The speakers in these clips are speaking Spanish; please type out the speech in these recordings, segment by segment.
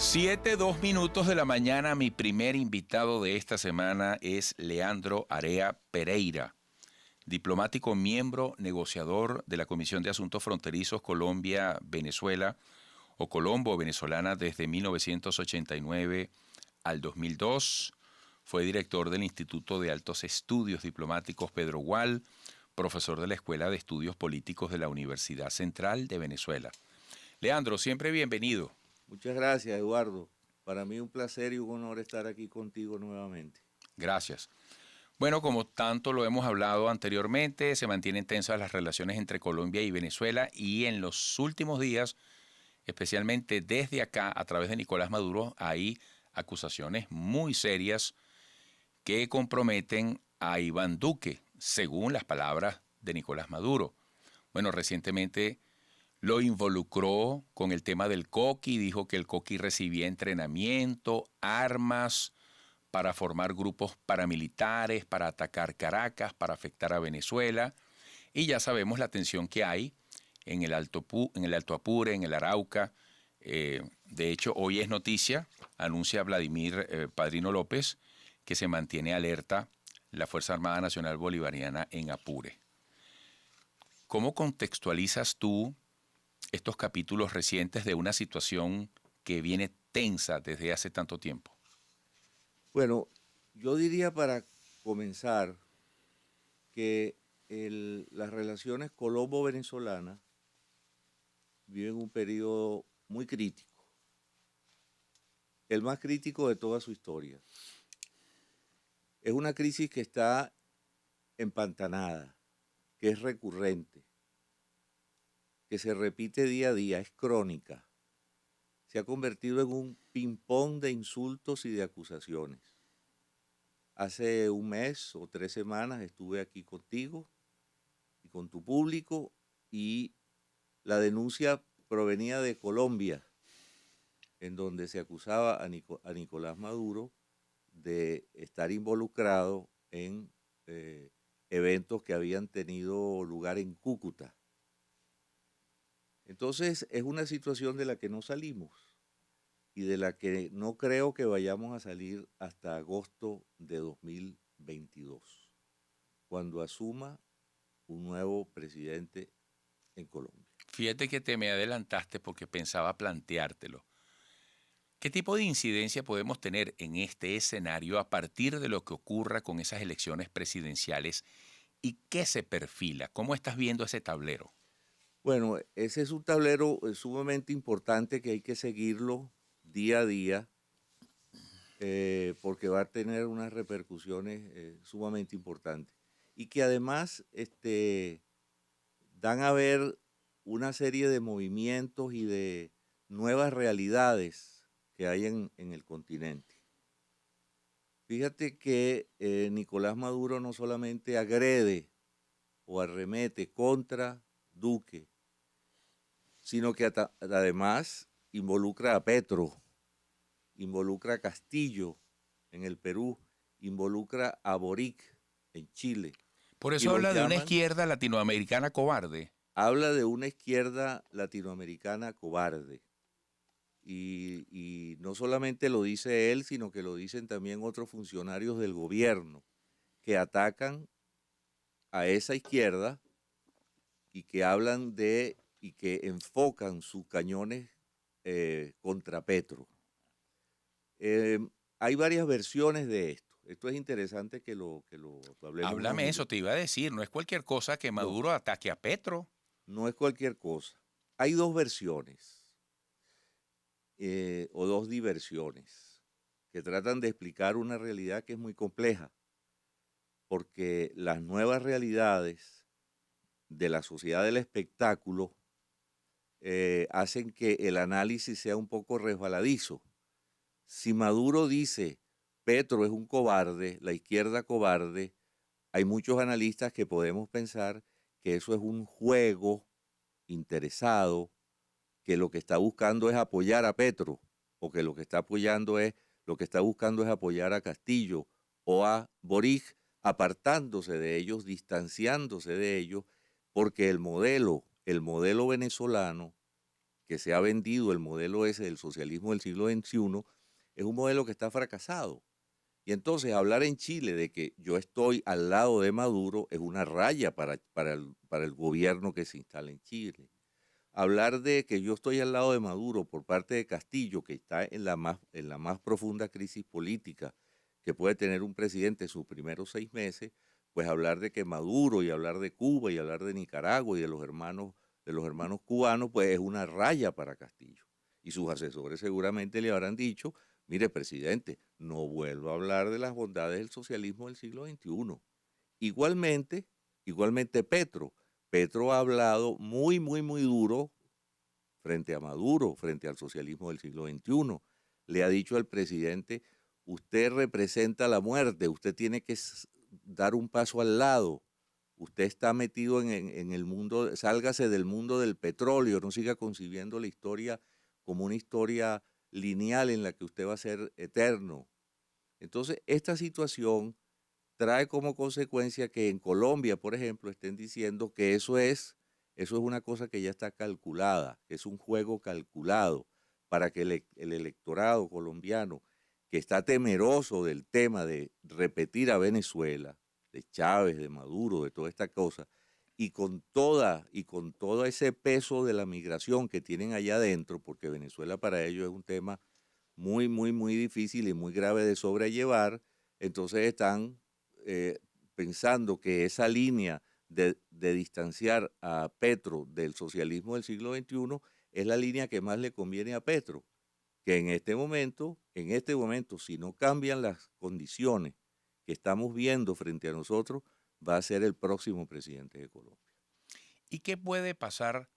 7:02 de la mañana. Mi primer invitado de esta semana es Leandro Area Pereira, diplomático miembro negociador de la Comisión de Asuntos Fronterizos Colombia-Venezuela o Colombo-Venezolana desde 1989 al 2002. Fue director del Instituto de Altos Estudios Diplomáticos Pedro Gual, profesor de la Escuela de Estudios Políticos de la Universidad Central de Venezuela. Leandro, siempre bienvenido. Muchas gracias, Eduardo. Para mí un placer y un honor estar aquí contigo nuevamente. Gracias. Bueno, como tanto lo hemos hablado anteriormente, se mantienen tensas las relaciones entre Colombia y Venezuela y en los últimos días, especialmente desde acá, a través de Nicolás Maduro, hay acusaciones muy serias que comprometen a Iván Duque, según las palabras de Nicolás Maduro. Bueno, recientemente lo involucró con el tema del Coqui, dijo que el Coqui recibía entrenamiento, armas para formar grupos paramilitares, para atacar Caracas, para afectar a Venezuela. Y ya sabemos la tensión que hay en el Alto Apure, en el Arauca. De hecho, hoy es noticia, anuncia Vladimir Padrino López, que se mantiene alerta la Fuerza Armada Nacional Bolivariana en Apure. ¿Cómo contextualizas tú estos capítulos recientes de una situación que viene tensa desde hace tanto tiempo? Bueno, yo diría para comenzar que las relaciones colombo-venezolanas viven un periodo muy crítico, el más crítico de toda su historia. Es una crisis que está empantanada, que es recurrente, que se repite día a día, es crónica. Se ha convertido en un ping-pong de insultos y de acusaciones. Hace un mes o 3 semanas estuve aquí contigo y con tu público y la denuncia provenía de Colombia, en donde se acusaba a Nicolás Maduro de estar involucrado en eventos que habían tenido lugar en Cúcuta. Entonces es una situación de la que no salimos y de la que no creo que vayamos a salir hasta agosto de 2022, cuando asuma un nuevo presidente en Colombia. Fíjate que te me adelantaste porque pensaba planteártelo. ¿Qué tipo de incidencia podemos tener en este escenario a partir de lo que ocurra con esas elecciones presidenciales y qué se perfila? ¿Cómo estás viendo ese tablero? Bueno, ese es un tablero sumamente importante que hay que seguirlo día a día porque va a tener unas repercusiones sumamente importantes y que además dan a ver una serie de movimientos y de nuevas realidades que hay en el continente. Fíjate que Nicolás Maduro no solamente agrede o arremete contra Duque, sino que además involucra a Petro, involucra a Castillo en el Perú, involucra a Boric en Chile. Por Y eso los habla de una llaman, izquierda latinoamericana cobarde. habla de una izquierda latinoamericana cobarde. Y no solamente lo dice él, sino que lo dicen también otros funcionarios del gobierno que atacan a esa izquierda y que hablan de y que enfocan sus cañones contra Petro. Hay varias versiones de esto. Esto es interesante que lo hablemos unos Háblame eso, minutos. te iba a decir. No es cualquier cosa que No, Maduro ataque a Petro. no es cualquier cosa. Hay dos versiones o dos diversiones que tratan de explicar una realidad que es muy compleja, porque las nuevas realidades de la sociedad del espectáculo hacen que el análisis sea un poco resbaladizo. Si Maduro dice Petro es un cobarde, la izquierda cobarde, hay muchos analistas que podemos pensar que eso es un juego interesado, que lo que está buscando es apoyar a Petro, o que lo que está buscando es apoyar a Castillo o a Boric, apartándose de ellos, distanciándose de ellos, porque el modelo venezolano que se ha vendido el modelo ese del socialismo del siglo XXI, es un modelo que está fracasado. Y entonces hablar en Chile de que yo estoy al lado de Maduro es una raya para el gobierno que se instala en Chile. Hablar de que yo estoy al lado de Maduro por parte de Castillo, que está en la más profunda crisis política que puede tener un presidente en sus primeros 6 meses, pues hablar de que Maduro y hablar de Cuba y hablar de Nicaragua y de los hermanos cubanos, pues es una raya para Castillo. Y sus asesores seguramente le habrán dicho, mire, presidente, no vuelvo a hablar de las bondades del socialismo del siglo XXI. Igualmente, igualmente Petro ha hablado muy, muy, muy duro frente a Maduro, frente al socialismo del siglo XXI. Le ha dicho al presidente, usted representa la muerte, usted tiene que dar un paso al lado, usted está metido en el mundo, sálgase del mundo del petróleo, no siga concibiendo la historia como una historia lineal en la que usted va a ser eterno. Entonces, esta situación trae como consecuencia que en Colombia, por ejemplo, estén diciendo que eso es una cosa que ya está calculada, que es un juego calculado para que el electorado colombiano, que está temeroso del tema de repetir a Venezuela, de Chávez, de Maduro, de toda esta cosa, y con todo ese peso de la migración que tienen allá adentro, porque Venezuela para ellos es un tema muy, muy, muy difícil y muy grave de sobrellevar, entonces están eh, pensando que esa línea de distanciar a Petro del socialismo del siglo XXI es la línea que más le conviene a Petro, que en este momento, si no cambian las condiciones que estamos viendo frente a nosotros, va a ser el próximo presidente de Colombia. ¿Y qué puede pasar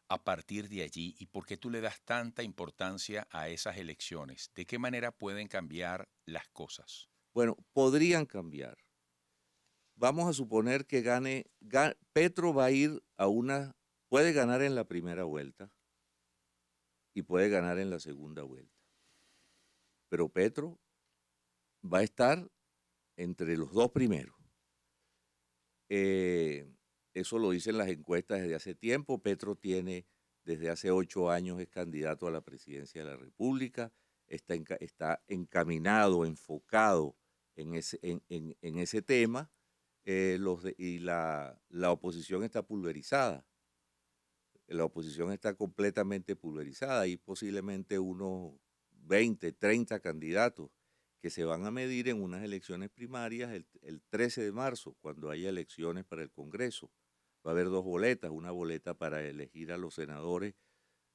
a partir de allí y por qué tú le das tanta importancia a esas elecciones? ¿De qué manera pueden cambiar las cosas? Bueno, podrían cambiar. Vamos a suponer que Petro va a ir puede ganar en la primera vuelta y puede ganar en la segunda vuelta. Pero Petro va a estar entre los dos primeros. Eh, Eso lo dicen las encuestas desde hace tiempo. Petro desde hace 8 años es candidato a la presidencia de la República, está encaminado, enfocado en ese tema. La oposición está pulverizada. La oposición está completamente pulverizada. Hay posiblemente unos 20, 30 candidatos que se van a medir en unas elecciones primarias el 13 de marzo, cuando haya elecciones para el Congreso. Va a haber 2 boletas, una boleta para elegir a los senadores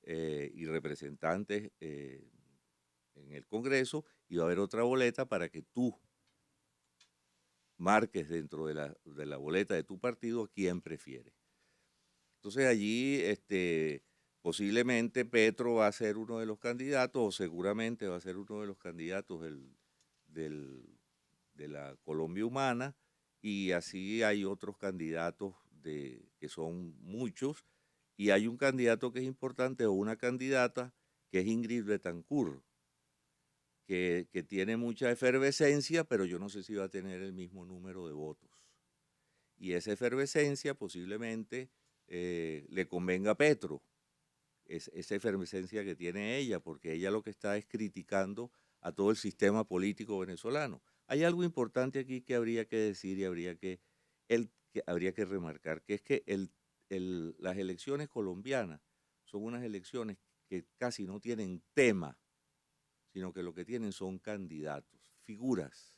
y representantes en el Congreso, y va a haber otra boleta para que tú marques dentro de la boleta de tu partido a quién prefieres. Entonces allí posiblemente Petro va a ser uno de los candidatos, o seguramente va a ser uno de los candidatos de la Colombia Humana, y así hay otros candidatos que son muchos, y hay un candidato que es importante o una candidata que es Ingrid Betancourt, que tiene mucha efervescencia, pero yo no sé si va a tener el mismo número de votos. Y esa efervescencia posiblemente le convenga a Petro, esa efervescencia que tiene ella, porque ella lo que está es criticando a todo el sistema político venezolano. Hay algo importante aquí que habría que decir y habría que remarcar, que es que las elecciones colombianas son unas elecciones que casi no tienen tema, sino que lo que tienen son candidatos, figuras.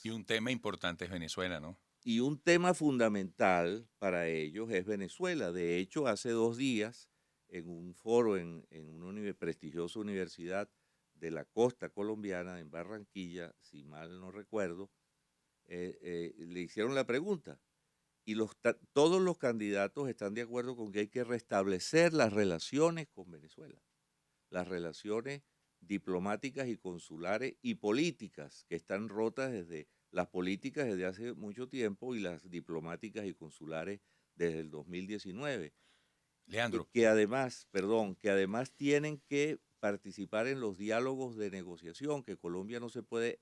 Y un tema importante es Venezuela, ¿no? Y un tema fundamental para ellos es Venezuela. De hecho, hace 2 días, en un foro en una prestigiosa universidad de la costa colombiana, en Barranquilla, si mal no recuerdo, le hicieron la pregunta. Y todos los candidatos están de acuerdo con que hay que restablecer las relaciones con Venezuela, las relaciones diplomáticas y consulares y políticas que están rotas desde las políticas desde hace mucho tiempo y las diplomáticas y consulares desde el 2019, Leandro, que además tienen que participar en los diálogos de negociación, que Colombia no se puede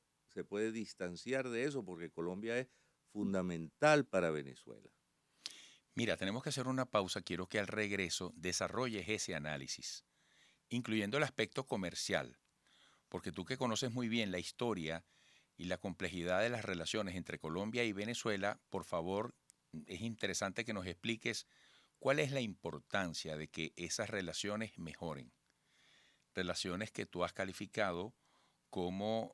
distanciar de eso, porque Colombia es fundamental para Venezuela. Mira, tenemos que hacer una pausa. Quiero que al regreso desarrolles ese análisis, incluyendo el aspecto comercial, porque tú que conoces muy bien la historia y la complejidad de las relaciones entre Colombia y Venezuela, por favor, es interesante que nos expliques cuál es la importancia de que esas relaciones mejoren. Relaciones que tú has calificado o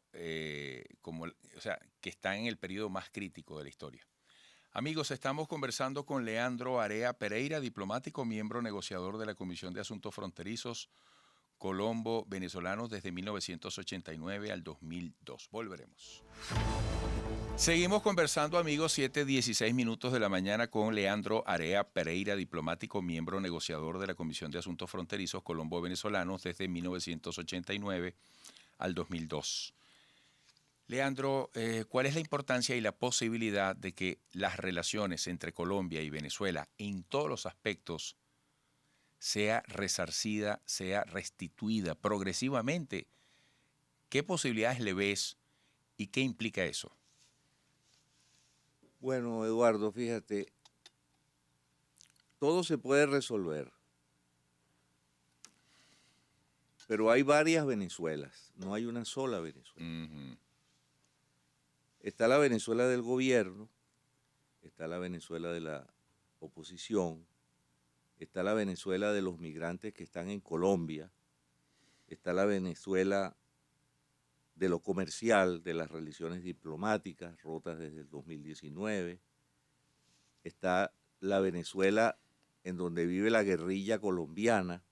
sea, que están en el periodo más crítico de la historia. Amigos, estamos conversando con Leandro Area Pereira, diplomático, miembro negociador de la Comisión de Asuntos Fronterizos Colombo Venezolanos desde 1989 al 2002. Volveremos. Seguimos conversando, amigos, 7:16 de la mañana con Leandro Area Pereira, diplomático, miembro negociador de la Comisión de Asuntos Fronterizos Colombo Venezolanos desde 1989 al 2002. Leandro, ¿cuál es la importancia y la posibilidad de que las relaciones entre Colombia y Venezuela en todos los aspectos sea resarcida, sea restituida progresivamente? ¿Qué posibilidades le ves y qué implica eso? Bueno, Eduardo, fíjate, todo se puede resolver, pero hay varias Venezuelas, no hay una sola Venezuela. Ujú. Está la Venezuela del gobierno, está la Venezuela de la oposición, está la Venezuela de los migrantes que están en Colombia, está la Venezuela de lo comercial, de las relaciones diplomáticas rotas desde el 2019, está la Venezuela en donde vive la guerrilla colombiana,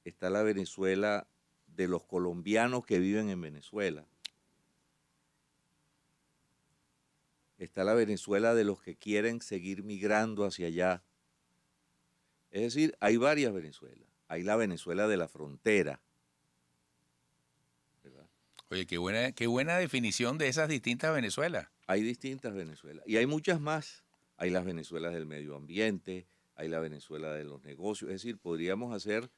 está la Venezuela de los colombianos que viven en Venezuela, está la Venezuela de los que quieren seguir migrando hacia allá. Es decir, hay varias Venezuelas. Hay la Venezuela de la frontera, ¿verdad? Oye, qué buena definición de esas distintas Venezuelas. Hay distintas Venezuelas y hay muchas más. Hay las Venezuelas del medio ambiente, hay la Venezuela de los negocios. Es decir, podríamos hacer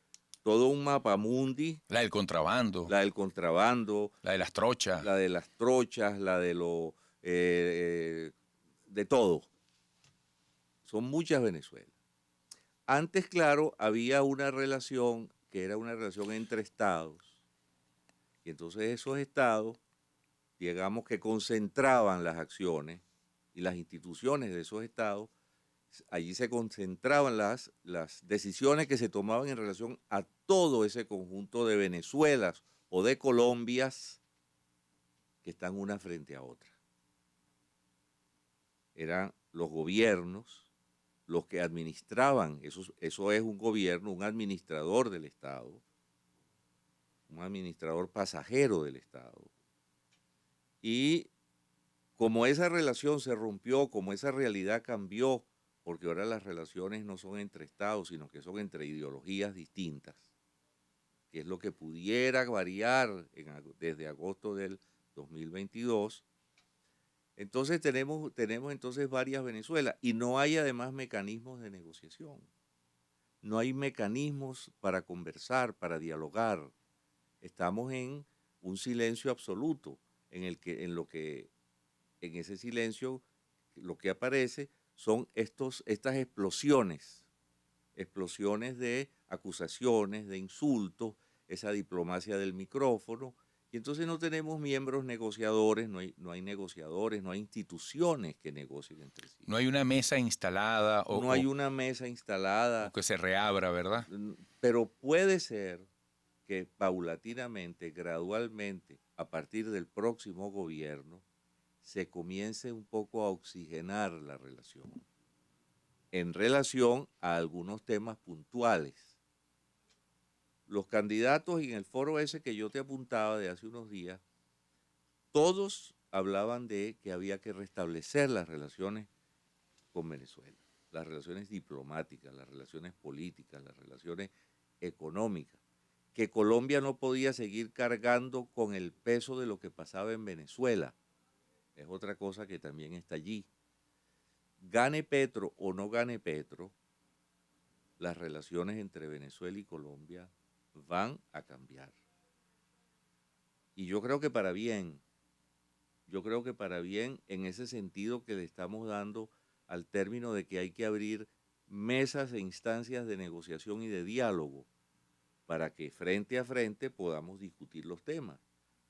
todo un mapamundi, La del contrabando, la del contrabando, la de las trochas. la de las trochas, la de lo de todo. Son muchas Venezuelas. Antes, claro, había una relación que era una relación entre estados, y entonces esos estados, digamos que concentraban las acciones y las instituciones de esos estados, allí se concentraban las decisiones que se tomaban en relación a todo ese conjunto de Venezuelas o de Colombias que están una frente a otra. Eran los gobiernos los que administraban, eso es un gobierno, un administrador del Estado, un administrador pasajero del Estado. Y como esa relación se rompió, como esa realidad cambió, porque ahora las relaciones no son entre estados, sino que son entre ideologías distintas, que es lo que pudiera variar desde agosto del 2022. Entonces tenemos entonces varias Venezuelas y no hay además mecanismos de negociación. No hay mecanismos para conversar, para dialogar. Estamos en un silencio absoluto, en ese silencio lo que aparece son estas explosiones de acusaciones, de insultos, esa diplomacia del micrófono, y entonces no tenemos miembros negociadores, no hay negociadores, no hay instituciones que negocien entre sí. No hay una mesa instalada No hay una mesa o instalada, que se reabra, ¿verdad? pero puede ser que paulatinamente, gradualmente, a partir del próximo gobierno, se comience un poco a oxigenar la relación en relación a algunos temas puntuales. Los candidatos en el foro ese que yo te apuntaba de hace unos días, todos hablaban de que había que restablecer las relaciones con Venezuela, las relaciones diplomáticas, las relaciones políticas, las relaciones económicas, que Colombia no podía seguir cargando con el peso de lo que pasaba en Venezuela. Es otra cosa que también está allí. Gane Petro o no gane Petro, las relaciones entre Venezuela y Colombia van a cambiar. Y yo creo que para bien, en ese sentido que le estamos dando al término de que hay que abrir mesas e instancias de negociación y de diálogo para que frente a frente podamos discutir los temas.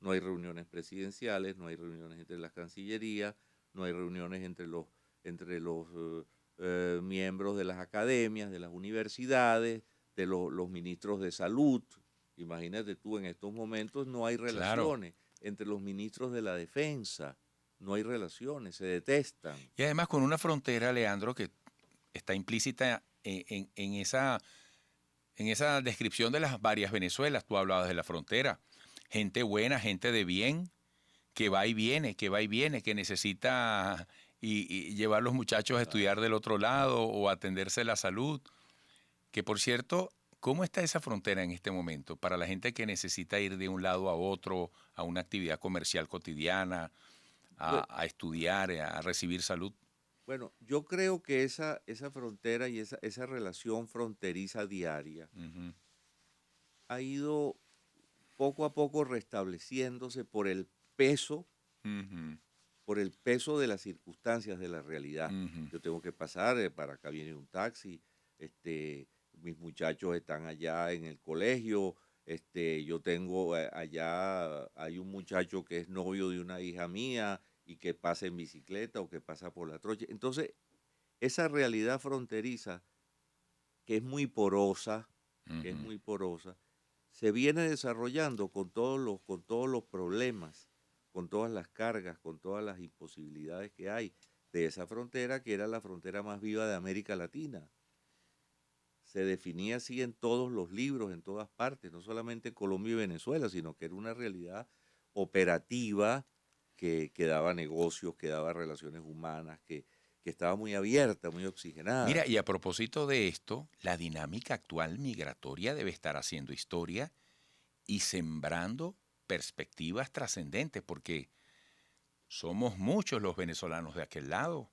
No hay reuniones presidenciales, no hay reuniones entre las cancillerías, no hay reuniones entre los miembros de las academias, de las universidades, de los ministros de salud. Imagínate tú, en estos momentos no hay Claro. relaciones entre los ministros de la defensa, no hay relaciones, se detestan. Y además con una frontera, Leandro, que está implícita en esa descripción de las varias Venezuelas. Tú hablabas de la frontera. Gente buena, gente de bien, que va y viene, que va y viene, que necesita y llevar a los muchachos a estudiar del otro lado o atenderse la salud. Que por cierto, ¿cómo está esa frontera en este momento para la gente que necesita ir de un lado a otro, a una actividad comercial cotidiana, Bueno, a estudiar, a recibir salud? bueno, yo creo que esa frontera y esa relación fronteriza diaria Ujú, ha ido poco a poco restableciéndose peso, ujú, por el peso de las circunstancias de la realidad. ujú. Yo tengo que pasar, para acá viene un taxi, mis muchachos están allá en el colegio, yo tengo allá, hay un muchacho que es novio de una hija mía y que pasa en bicicleta o que pasa por la trocha. Entonces, esa realidad fronteriza, que es muy porosa, que es Ujú. muy porosa, se viene desarrollando con todos los problemas, con todas las cargas, con todas las imposibilidades que hay de esa frontera, que era la frontera más viva de América Latina. Se definía así en todos los libros, en todas partes, no solamente en Colombia y Venezuela, sino que era una realidad operativa que daba negocios, que daba relaciones humanas, que estaba muy abierta, muy Mira, oxigenada. y a propósito de esto, la dinámica actual migratoria debe estar haciendo historia y sembrando perspectivas trascendentes, porque somos muchos los venezolanos de aquel lado.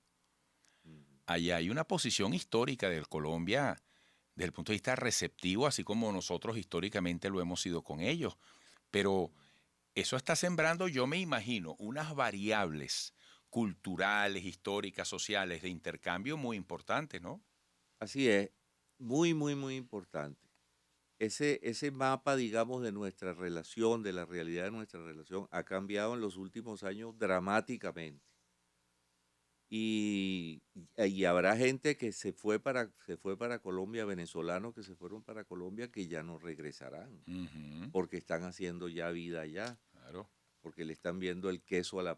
Ujú. Allá hay una posición histórica de Colombia desde el punto de vista receptivo, así como nosotros históricamente lo hemos sido con ellos. Pero eso está sembrando, yo me imagino, unas variables culturales, históricas, sociales, de intercambio muy importantes, ¿no? Así es, muy, muy, muy importante. Ese mapa, digamos, de nuestra relación, de la realidad de nuestra relación, ha cambiado en los últimos años dramáticamente. Y habrá gente que se fue para Colombia, venezolanos que se fueron para Colombia, que ya no regresarán, Ujú, porque están haciendo ya vida allá, claro. porque le están viendo el queso a la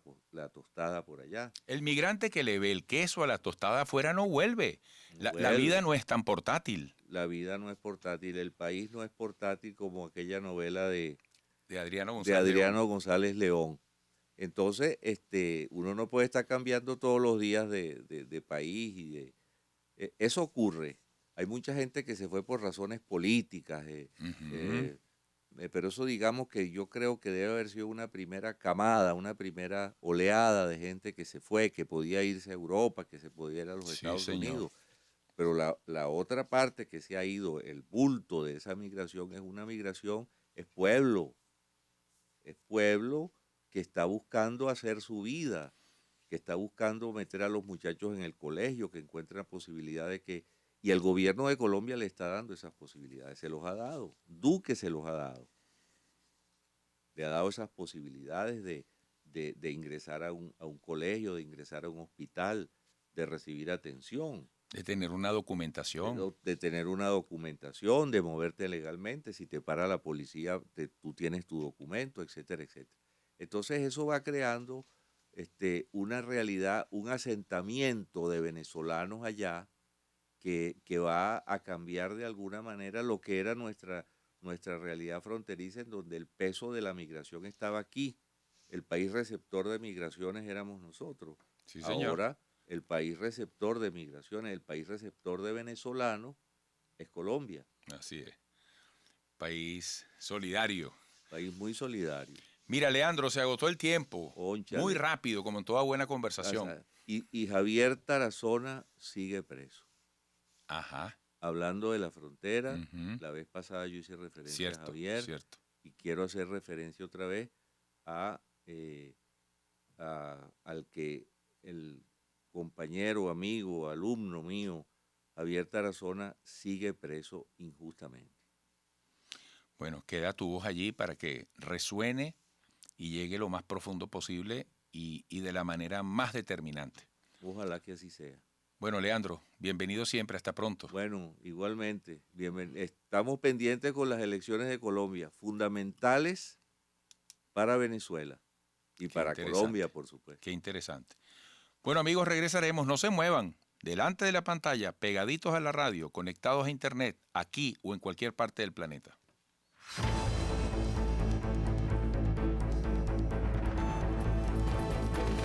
tostada por allá. El migrante que le ve el queso a la tostada afuera no vuelve. No La vida vuelve. no es tan portátil. La vida no es portátil, el país no es portátil como aquella novela De Adriano de González León. Adriano González León. Entonces, uno no puede estar cambiando todos los días de país eso ocurre. Hay mucha gente que se fue por razones políticas, Ujú, eh, pero eso digamos que yo creo que debe haber sido una primera camada, una primera oleada de gente que se fue, que podía irse a Europa, que se podía ir a los sí, Estados señor. Unidos. Pero la otra parte que se ha ido, el bulto de esa migración, es una migración, es pueblo que está buscando hacer su vida, que está buscando meter a los muchachos en el colegio, que encuentran posibilidades y el gobierno de Colombia le está dando esas posibilidades, se los ha dado, Duque se los ha dado, le ha dado esas posibilidades de ingresar a un colegio, de ingresar a un hospital, de recibir atención. De tener una documentación. De tener una documentación, de moverte legalmente, si te para la policía, tú tienes tu documento, etcétera, etcétera. Entonces eso va creando una realidad, un asentamiento de venezolanos allá que va a cambiar de alguna manera lo que era nuestra realidad fronteriza, en donde el peso de la migración estaba aquí. El país receptor de migraciones éramos nosotros. Sí, señor. Ahora el país receptor de migraciones, el país receptor de venezolanos es Colombia, Así es. País solidario. país muy solidario. Mira, Leandro, se agotó el tiempo. Muy Ónchale. rápido, como en toda buena O conversación. sea, y Javier Tarazona sigue preso. Ajá. Hablando de la frontera, Ujú. la vez pasada yo hice referencia a Cierto, Javier cierto. y quiero hacer referencia otra vez a, al que el compañero, amigo, alumno mío, Javier Tarazona, sigue preso injustamente. Bueno, queda tu voz allí para que resuene y llegue lo más profundo posible y de la manera más determinante. Ojalá que así sea. Bueno, Leandro, bienvenido siempre, hasta pronto. Bueno, igualmente, estamos pendientes con las elecciones de Colombia, fundamentales para Venezuela y Qué para interesante, Colombia, por supuesto. qué interesante. Bueno, amigos, regresaremos, no se muevan, delante de la pantalla, pegaditos a la radio, conectados a internet, aquí o en cualquier parte del planeta.